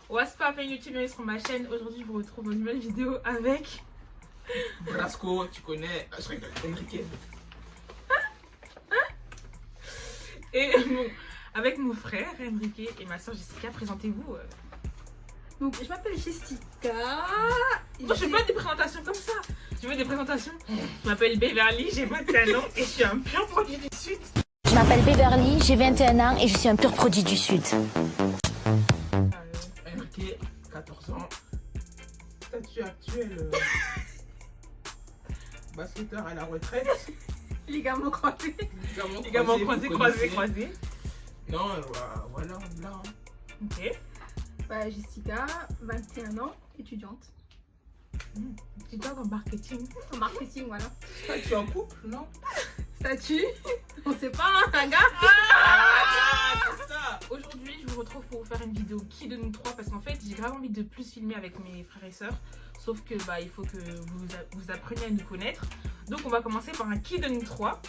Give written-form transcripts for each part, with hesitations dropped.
What's up, YouTube, bienvenue sur ma chaîne. Aujourd'hui, je vous retrouve dans une nouvelle vidéo avec Blasco, tu connais. Je rigole, Enrique. Et avec mon frère Enrique et ma soeur Jessica. Présentez-vous. Donc, je m'appelle Jessica. Moi, je fais pas des présentations comme ça. Je veux des présentations. Je m'appelle Beverly, j'ai 21 ans et je suis un pur produit du Sud. Je m'appelle Beverly, j'ai 21 ans et je suis un pur produit du Sud. Enrique, 14 ans. Statut actuel. Basketteur à la retraite. Ligaments croisés. Également croisés. Non, voilà, là. Ok. Bah, Jessica, 21 ans, étudiante. Tu parles en marketing. En marketing, voilà. Tu es en couple, non? Statut, on sait pas, hein, un gars. C'est ça. Aujourd'hui, je vous retrouve pour vous faire une vidéo qui de nous trois parce qu'en fait, j'ai grave envie de plus filmer avec mes frères et sœurs. Sauf que il faut que vous appreniez à nous connaître. Donc, on va commencer par un qui de nous trois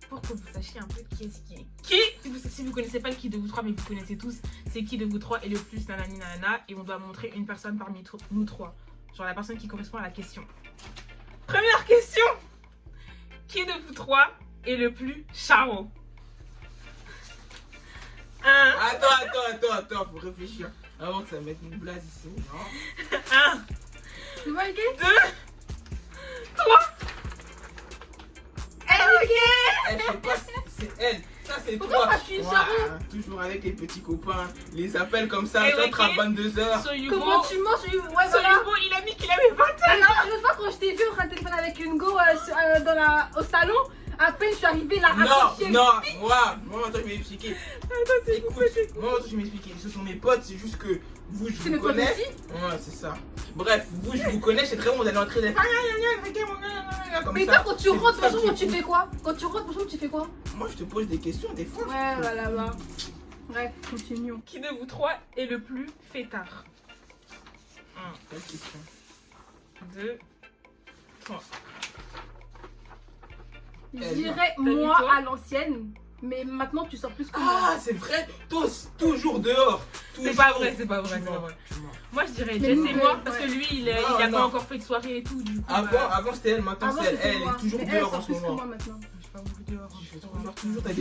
pour que vous sachiez un peu qui est-ce qui est. Si vous connaissez pas le qui de vous trois, mais vous connaissez tous, c'est qui de vous trois est le plus nanani nanana. Et on doit montrer une personne parmi nous trois. Genre la personne qui correspond à la question. Première question. Qui de vous trois est le plus charo? Attends, faut réfléchir. Avant que ça mette une blase ici, non? 1, Tu vois, ok? 2, 3. Ok. Je sais pas si c'est elle. Ça, c'est Pourquoi toi. pas je suis Ouais, toujours avec les petits copains. Les appels comme ça, Et j'entre ok. à 22h. So Yugo, Comment tu mens sur Ouais, voilà. Yugo, il a mis qu'il avait 20 ans. Alors, une fois quand je t'ai vu en train de téléphoner avec une go au salon, à peine je suis arrivée là, accrochée. Non, moi, attends, je vais m'expliquer. Attends, Moi, attends, je vais m'expliquer. Ce sont mes potes, c'est juste que vous, je C'est vous mes potes connais. aussi. Ouais, c'est ça. Bref, vous, je vous connais, c'est très bon, vous allez entrer dans comme Mais ça. toi, quand tu C'est rentres ça dans que chambre, je tu fais quoi? Quand tu rentres dans chambre, tu fais quoi? Moi, je te pose des questions des fois. Ouais, voilà, bah. Bref, continuons. Qui de vous trois est le plus fêtard? 1, Quelle question? 2, 3. Je Elle, dirais dit moi toi à l'ancienne, mais maintenant tu sors plus que Ah, moi. c'est vrai, tous, toujours dehors. C'est pas vrai, c'est pas vrai, c'est pas vrai. Moi je dirais Mais Jess nous, et moi ouais. parce que lui il Non, a non. pas encore fait de soirée et tout. Du coup, Avant c'était elle, maintenant Avant, c'est elle. c'était Elle moi. est toujours Mais elle dehors en sort ce plus que moment. moi maintenant. je suis pas beaucoup dehors. Je fais toujours, t'as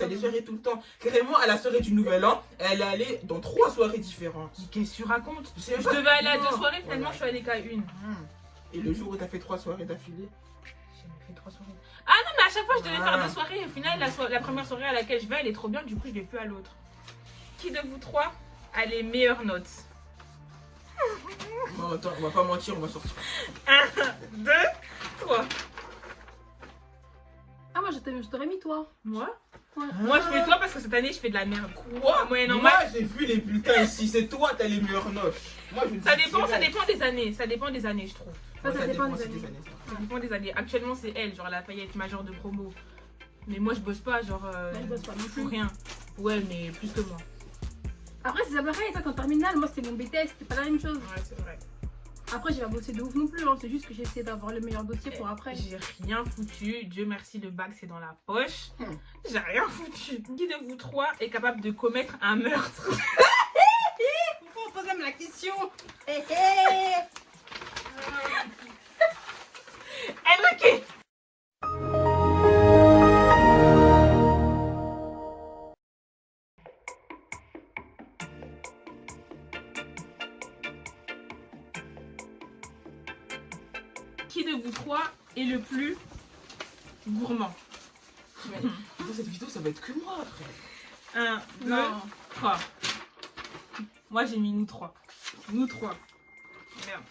des soirées tout le temps. Carrément, à la soirée du Nouvel An, elle est allée dans 3 soirées différentes. Qu'est-ce que tu racontes? Tu sais Je pas. devais aller à 2 Non. soirées, finalement Voilà. je suis allée qu'à une. Et le jour où t'as fait 3 soirées d'affilée? J'ai jamais fait 3 soirées. Ah non, mais à chaque fois je devais Ah. faire 2 soirées. Au final, la première soirée à laquelle je vais, elle est trop bien, du coup je vais plus à l'autre. Qui de vous trois a les meilleures notes? Non, attends, on va pas mentir, on va sortir. 1, 2, 3. Ah, moi je t'aurais mis toi. Moi? Ouais. Moi je fais toi parce que cette année je fais de la merde. Quoi? Ouais, non, Moi, j'ai vu les bulletins ici, c'est toi, t'as les meilleures notes. Moi, je Ça dis dépend direct. des années. Ça dépend des années, je trouve. Ça Ouais, dépend des c'est années. ça. Ça dépend des années. Actuellement, c'est elle, genre elle a failli être majeure de promo. Mais moi, je bosse pas, genre. Moi, je bosse pas non pour plus. rien. Ouais, mais plus que moi. Après, c'est pareil, toi, qu'en terminale, moi c'était mon BTS, c'était pas la même chose. Ouais, c'est vrai. Après, j'ai pas bossé de ouf non plus, hein. C'est juste que j'ai essayé d'avoir le meilleur dossier pour après. J'ai rien foutu. Dieu merci, le bac, c'est dans la poche. J'ai rien foutu. Qui de vous trois est capable de commettre un meurtre? Pourquoi on pose même la question? Enrique! Qui de vous trois est le plus gourmand? Mais dans cette vidéo, ça va être que moi après. 1, 2, Non. 3. Moi j'ai mis nous trois. Nous trois. Merde.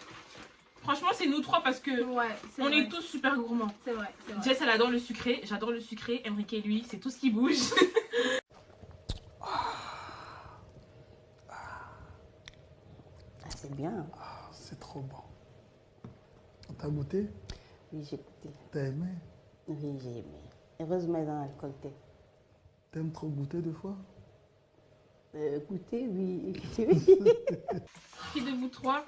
Franchement, c'est nous trois parce que Ouais, c'est on vrai. est tous super gourmands. C'est vrai, c'est vrai. Jess, elle adore le sucré. J'adore le sucré. Enrique, lui, c'est tout ce qui bouge. Ah, c'est bien. Ah, c'est trop bon. T'as goûté? Oui, j'ai goûté. T'as aimé? Oui, j'ai aimé. Heureusement, dans l'alcool, T'aimes trop goûter des fois? goûter, oui. Qui de vous trois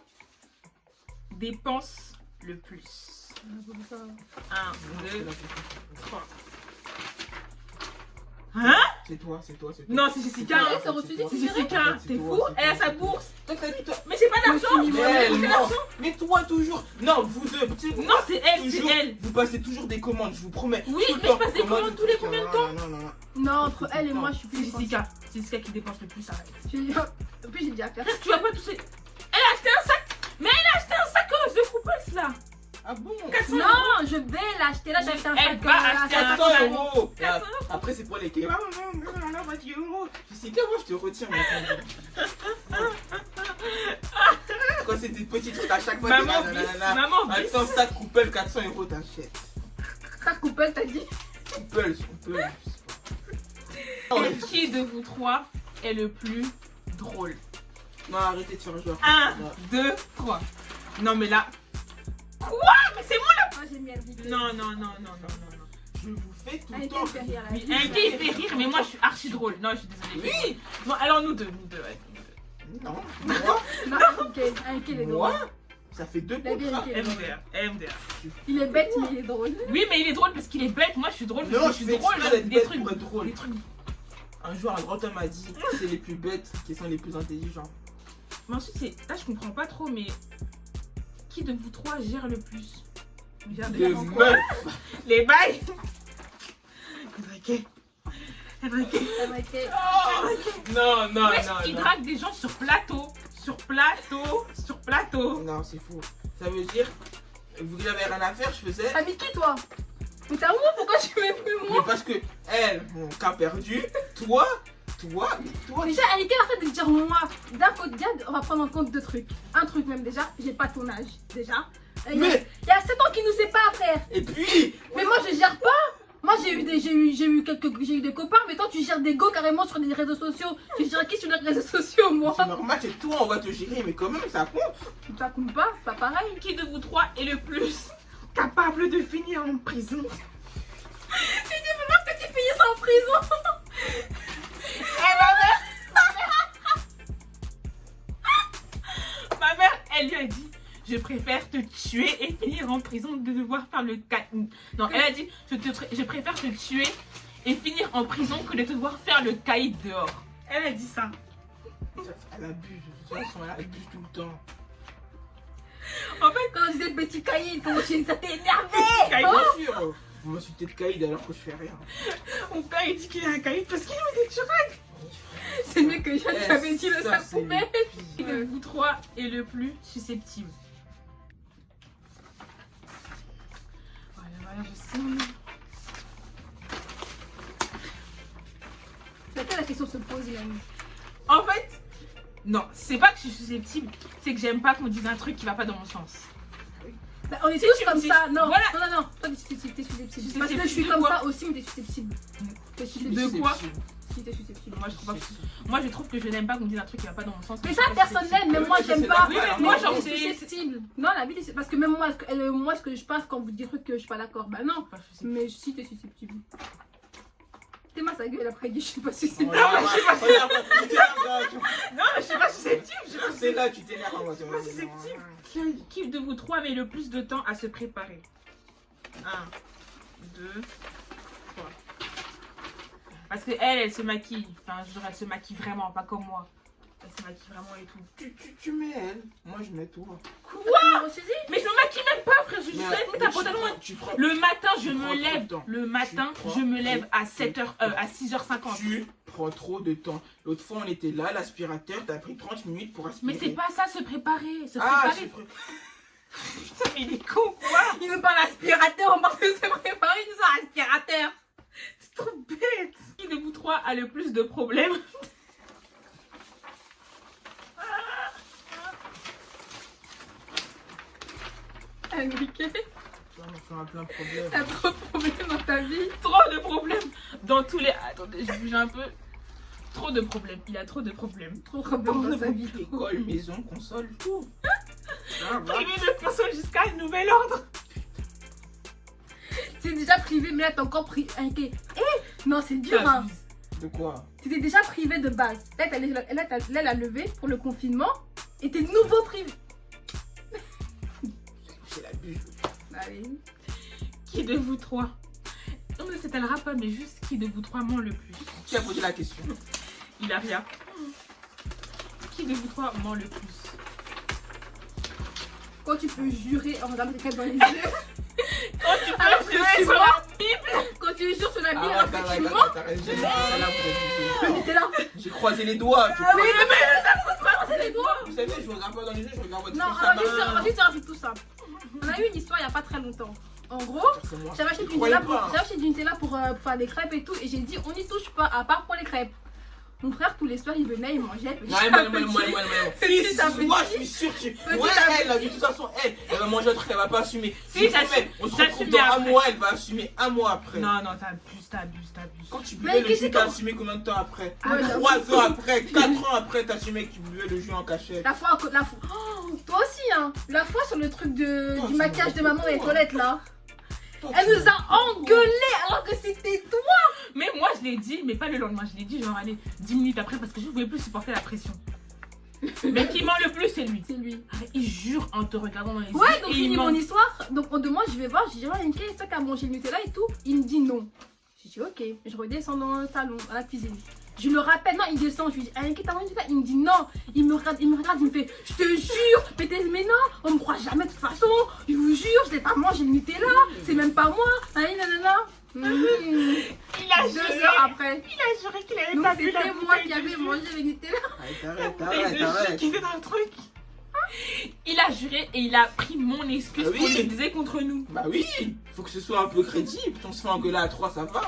dépense le plus? 1, 2, 3. Hein? C'est toi. Non, c'est Jessica. Ah, hein. c'est refusé, C'est c'est Jessica. C'est T'es toi, fou? c'est Elle a toi, sa c'est bourse. Toi, avec ta vie, toi. Mais j'ai pas d'argent. Elle, non. Mais toi, toujours. Non, vous deux. Tu sais, Non, c'est elle, c'est toujours, elle. vous passez toujours des commandes, je vous promets. Oui, Tout le mais je temps, passe des commandes tous les combien de temps? Non. Non, entre elle et moi, je suis C'est plus Jessica. C'est Jessica qui dépense le plus, arrête. En plus, j'ai dit à faire. Tu vas pas toucher. Elle a acheté un sac. Mais elle a acheté un sac de couples là. Ah bon? Non, je vais l'acheter. Là, j'ai acheté un Elle sac. va acheter un 400 sac. euros. 400 Après, c'est pour les clés. Jessica, moi, je te retiens. Quand c'est des petits trucs à chaque fois. Maman t'es là, bis, nanana. maman bis. Attends, sac couple, 400 euros, t'achètes. Sac coupelle, t'as dit. Couple, Et qui de vous trois est le plus drôle? Non, arrêtez de faire genre. 1, 2, 3. Non mais là. Quoi? Mais c'est moi là. Moi, j'ai mis un Non. Je vous fais tout Un le gay temps. fait rire là. Oui, un gars il fait rire, mais moi je suis archi drôle. Non, je suis désolée. Oui. Bon, alors nous deux, ouais. Non, moi, Non, un gay, il est drôle. moi, ça fait 2 Il est bien, contrats. il est drôle. MDR. Il est bête, mais il est drôle. Oui, mais il est drôle parce qu'il est bête. Moi je suis drôle parce Non, que je je suis fais drôle. exprès d'être Des bête trucs. pour être drôle. Des trucs. Un jour, un grand homme m'a dit c'est les plus bêtes qui sont les plus intelligents. Mais ensuite, là je comprends pas trop, mais qui de vous trois gère le plus? Gère De en quoi? meuf. Les bails. Enrique. Non. Wesh, il drague des gens sur plateau. Sur plateau. Non, c'est faux. Ça veut dire, vu que j'avais rien à faire, je faisais. T'as mis qui, toi? Mais t'as où? Pourquoi tu mets plus Mais moi? parce que elle, mon cas perdu, toi. Déjà, Erika, arrête de dire moi. D'un côté, on va prendre en compte deux trucs. Un truc même déjà, j'ai pas ton âge. Déjà. Mais- Il y a 7 ans qui nous séparent, frère. Et puis, Mais moi, je gère pas. Moi, j'ai eu des copains, mais toi, tu gères des go carrément sur les réseaux sociaux. Tu gères qui sur les réseaux sociaux, moi? c'est normal, c'est toi, on va te gérer, mais quand même, ça compte. Ça compte pas, c'est pas pareil. Qui de vous trois est le plus capable de finir en prison? Tu dis vraiment que tu finisses en prison. Ma mère, elle lui a dit, je préfère te tuer et finir en prison que de devoir faire le caïd. Non, elle a dit, je préfère te tuer et finir en prison que de devoir faire le caïd dehors. Elle a dit ça. Elle abuse, de toute façon, elle abuse tout le temps. En fait, Quand on disait petit caïd, ça t'est énervé. caïd, Bien sûr, vous m'insultez de caïd alors que je fais rien. mon père il dit qu'il a un caïd parce qu'il met des turags. C'est mieux que je t'avais dit le Ça, sac c'est poubelle. Qui de vous trois est le plus susceptible? Voilà, je sais. C'est laquelle la question se pose, il a mis. En fait, non, c'est pas que je suis susceptible, c'est que j'aime pas qu'on dise un truc qui va pas dans mon sens. Bah, on est Si tous tu comme me dis- ça. Non, voilà. non. Toi, t'es susceptible. Susceptible Parce que je suis de comme quoi? ça aussi, mais t'es susceptible. T'es susceptible. De quoi? Si, t'es susceptible. Moi je trouve pas que... Moi je trouve que je n'aime pas qu'on dise un truc qui va pas dans mon sens. Mais je ça, suis pas personnel, susceptible. mais moi, Oui, mais j'aime c'est pas. la vie, alors moi, Mais genre, t'es c'est- susceptible. Non, la vie, c'est parce que même moi, moi, ce que je pense quand vous dites des trucs que je suis pas d'accord, bah non. Pas susceptible. Mais si, t'es susceptible. T'es ma sa gueule après, je suis pas susceptible. Regarde, tu t'énerves, Non, mais je suis pas susceptible. Je suis pas c'est là, tu t'énerves. moi, Je suis pas susceptible. Qui de vous trois met le plus de temps à se préparer? 1, 2, 3. Parce que elle se maquille. Enfin, je dirais, elle se maquille vraiment, pas comme moi. Elle se maquille vraiment et tout. Tu mets elle, moi je mets toi. Quoi? Mais je me maquille même pas, frère. Je suis juste mettre ta pantalon. tu prends, Le matin, je Tu prends me trop de lève. temps. Le matin, Tu prends je me lève à trop 7h, à 6h50. tu prends trop de temps. L'autre fois, on était là, l'aspirateur, t'as pris 30 minutes pour aspirer. Mais c'est pas ça, se préparer. Se Ah, préparer. Putain, mais il est con, quoi. Il nous parle aspirateur, on parle de se préparer, il nous sort aspirateur. C'est trop bête. Qui de vous trois a le plus de problèmes? Enrique, Tu vois, on fait un plein de problèmes. t'as trop de problèmes dans ta vie. Trop de problèmes. Dans tous les... Attendez, je bouge un peu. Trop de problèmes. Il a trop de problèmes. Trop de problèmes dans sa vie. École, maison, console, tout. Ah, va. Privé de console jusqu'à un nouvel ordre. C'est déjà privé, mais là t'es encore privé. Non, c'est dur, hein. De quoi? T'étais déjà privé de base. Là, elle a levé pour le confinement. Et t'es nouveau privé. C'est la bûche. Bah oui. Qui de vous trois? Non mais s'étalera pas, mais juste qui de vous trois ment le plus? Qui a posé la question? Il a rien. Qui de vous trois ment le plus? Quand tu peux jurer en regardant quelqu'un dans les yeux. Quand tu Alors peux que jurer tu sur mens. la Bible. Quand tu jures sur la Bible, Arrête, alors que arrête, tu mens. arrête, j'ai ça là pour T'es là. J'ai croisé les doigts. Ah oui, mais les doigts. Vous savez, je regarde pas dans les yeux, je regarde votre Non, face à alors main. juste rajoute tout ça. On a eu une histoire il y a pas très longtemps. En gros, C'est moi. j'avais acheté Je du croyais Nutella pas. j'avais acheté du Nutella pour faire des crêpes et tout. Et j'ai dit, on n'y touche pas, à part pour les crêpes. Mon frère, tous les soirs, il venait, il mangeait. Non, moi. Petit à Si, moi, petit. je suis sûr que Petit ouais, à elle, là, de toute façon, elle va manger un truc, elle va pas assumer. Si, Je vous j'assume, promets, on se retrouve j'assume dans un après. mois, elle va assumer un mois après. Non, t'abuses. Quand tu Mais buvais le qu'est-ce jus, que t'as t'en- assumé combien de temps après? Ouais, 3 ans après, 4 ans après, t'assumais que tu buvais le jus en cachette. La fois, Oh, toi aussi, hein. La fois sur le truc Toi, du tu maquillage de m'en maman dans les fous, toilettes, là. Toi, Elle tu nous a m'en fous. engueulé alors que c'était toi. Mais moi, je l'ai dit, mais pas le lendemain. Je l'ai dit, genre, allez, 10 minutes après, parce que je ne pouvais plus supporter la pression. Mais qui ment le plus, c'est lui. C'est lui. Il jure en te regardant dans les yeux. Ouais, donc et fini il mon ment. histoire. Donc on demande, je vais voir, je dis, ouais, Enke, c'est toi qui as mangé le Nutella et tout. Il me dit non. Je dis, ok. Je redescends dans le salon, à la cuisine. Je le rappelle, non, il descend. Je lui dis, Enke, t'as mangé le Nutella? Il me dit non. Il me regarde, il me fait, je te jure. Mais non, on me croit jamais de toute façon. Je vous jure, je n'ai pas mangé le Nutella. C'est même pas moi. Nanana. Il a 2 juré. heures après. Il a juré qu'il avait Donc pas vu la c'était moi bouteille qui de avais jus. mangé le Nutella. Arrête. Qui était dans le truc. Il a juré et il a pris mon excuse Ah oui. pour l'utiliser contre nous. Bah oui, faut que ce soit un peu crédible. Si on se fait engueuler à 3, ça va.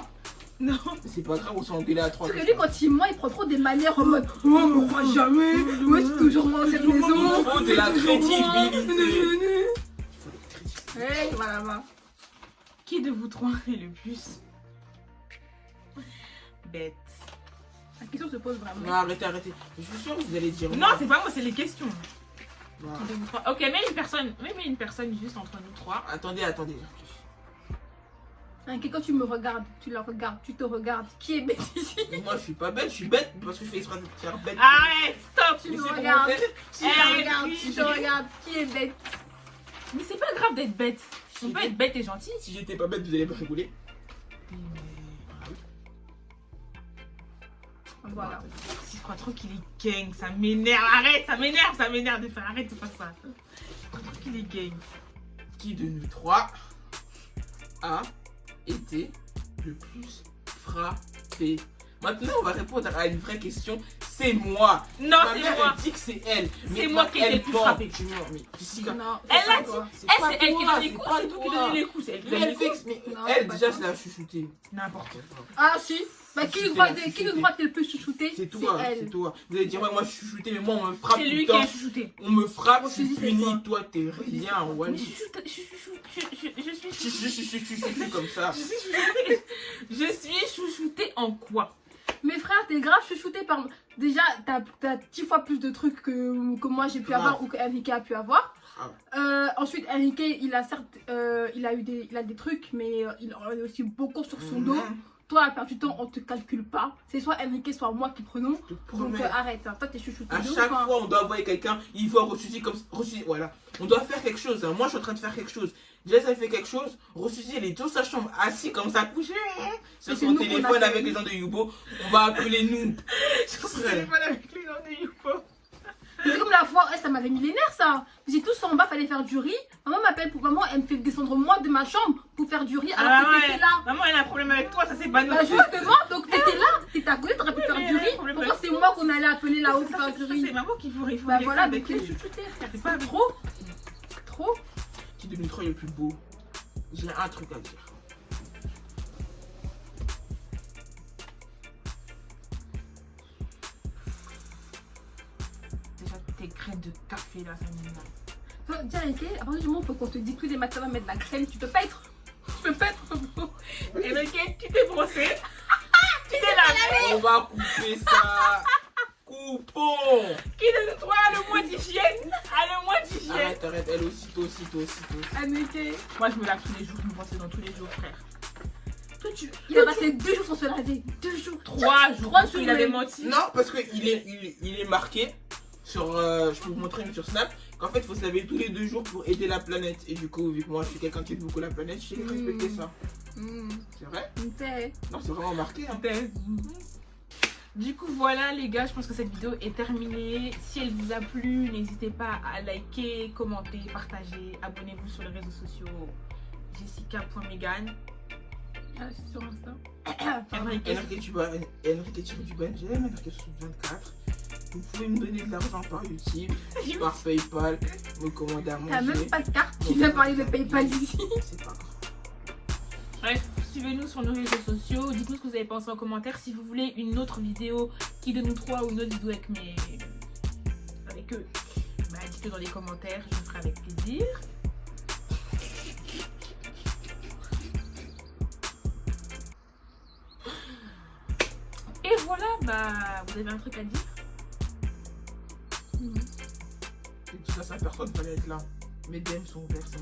Non. Mais c'est pas grave, on se fait engueuler à 3. Parce que lui, quand il ment, il prend trop des manières en mode oh, on me croit jamais. Ouais, c'est toujours moi dans cette Il maison. faut de la crédibilité. Hey, voilà. Qui de vous trois est le plus bête? La question se pose vraiment. Non, arrêtez. Je suis sûr que vous allez dire Non, moi. c'est pas moi, c'est les questions. Non. Qui de vous trois? Ok, mets une personne juste entre nous trois. Attendez. Hein, quand tu me regardes, tu la regardes, tu te regardes. Qui est bête ici? Mais moi, je suis pas bête, je suis bête parce que je fais exprès de faire bête. Arrête, stop. Tu Mais me c'est pour regardes. mon fait. Tu me regardes, tu te regardes. Qui est bête? Mais c'est pas grave d'être bête. On peut être bête et gentil. Si j'étais pas bête, vous allez me rigoler. Voilà. Si je crois trop qu'il est gang, ça m'énerve. Arrête, ça m'énerve de faire. Arrête de faire ça. Je crois trop qu'il est gang. Qui de nous trois a été le plus frappé? Maintenant, on va répondre à une vraie question. C'est moi. Non, Ma c'est mère, moi. elle dit que c'est elle. C'est moi qui ai été elle le plus ment. frappée. Tu mens, mais Jessica, Non, Elle c'est l'a pas dit. toi. Elle, c'est elle qui toi, donne les c'est coups. pas C'est vous qui toi. donnez les coups. C'est elle qui Mais donne les elle coups. fixe, mais Non, elle c'est pas déjà, toi. je l'ai chuchoté. N'importe. Ah si. Bah qui nous croit t'es le plus chouchouté? C'est toi, c'est elle. toi. Vous allez dire, ouais, moi je suis chuchoté, mais moi on me frappe C'est tout lui le qui temps. est chouchouté. On me frappe, je Je dis, suis c'est toi. puni. Toi, t'es rien, ouais. Mais je suis Comme ça. Je suis chouchoutée en quoi? Mes frères, t'es grave chouchouté par. Déjà, t'as 10 fois plus de trucs que moi j'ai pu Grave. avoir ou que Enrique a pu avoir. Grave. Ensuite, Enrique, il a certes, il a des trucs, mais il en a aussi beaucoup sur son dos. Toi, la plupart du temps, on te calcule pas. C'est soit Enrique, soit moi qui prenons. Je te Donc promets. arrête, hein. Toi t'es chouchouté. À de ouf, chaque hein. fois, on doit envoyer quelqu'un, il faut ressusciter comme ressusciter, voilà. On doit faire quelque chose. Hein. Moi, je suis en train de faire quelque chose. Déjà, ça fait quelque chose. Ressusciter, elle est dans sa chambre, assis comme ça, couché. Sur c'est son nous qu'on téléphone a avec fait. les gens de Yubo. On va appeler nous. C'est pas avec les gens de Youpo. C'est comme la fois, ça m'avait mis les nerfs ça. J'étais tous en bas, fallait faire du riz. Maman m'appelle pour maman, elle me fait descendre moi de ma chambre pour faire du riz alors que t'étais là. Maman, elle a un problème avec toi, ça c'est pas Bah notre justement, donc t'étais là, t'étais à côté, t'aurais pu Oui, faire mais du elle a un riz. problème Pourquoi avec c'est moi qu'on allait appeler là-haut pour Ça, faire du c'est riz? maman qui faut Bah régler voilà, ça donc avec t'es lui. chouchouté. C'est pas avec Trop. Trop. Qui de nous trois est le plus beau? J'ai un truc à dire. Déjà, tes graines de café là, ça m'énerve. Toi, dis Enrique, à partir du moment où il faut qu'on te dise tous les matins de mettre de la crème, tu peux pas être. Tu peux pas être beau. Et ok, tu t'es brossé. Tu t'es lavé. On va couper ça. Coupons. Qui de nous trois a le moins d'hygiène? A le moins d'hygiène. Arrête, elle aussi, toi aussi. Enrique. Moi, je me lave tous les jours, je me brosse dans tous les jours, frère. Toi, il a passé 2 jours sans se laver. 2 jours. 3 jours. 3 parce jours, qu'il avait même. menti. Non, parce qu'il est marqué sur. Je peux vous montrer sur Snap qu'en fait, il faut se laver tous les 2 jours pour aider la planète. Et du coup, vu que moi je suis quelqu'un qui aide beaucoup la planète, je sais respecter ça. C'est vrai? Ok. Non, c'est vraiment marqué. Hein. Du coup, voilà les gars, je pense que cette vidéo est terminée. Si elle vous a plu, n'hésitez pas à liker, commenter, partager. Abonnez-vous sur les réseaux sociaux. Jessica.megan. Ah, c'est sur Insta. Enrique Tuban, j'ai Enrique 24. Vous pouvez me donner de l'argent par YouTube, par PayPal, me commander à T'as manger. même pas de carte, tu viens parler de PayPal ici. C'est pas grave. Bref, suivez-nous sur nos réseaux sociaux. Dites-nous ce que vous avez pensé en commentaire. Si vous voulez une autre vidéo qui donne nous 3 ou une autre vidéo avec eux, bah, dites-le dans les commentaires. Je le ferai avec plaisir. Et voilà, bah, vous avez un truc à dire? Et tout ça, personne fallait être là. Mes DM sont ouverts, ça.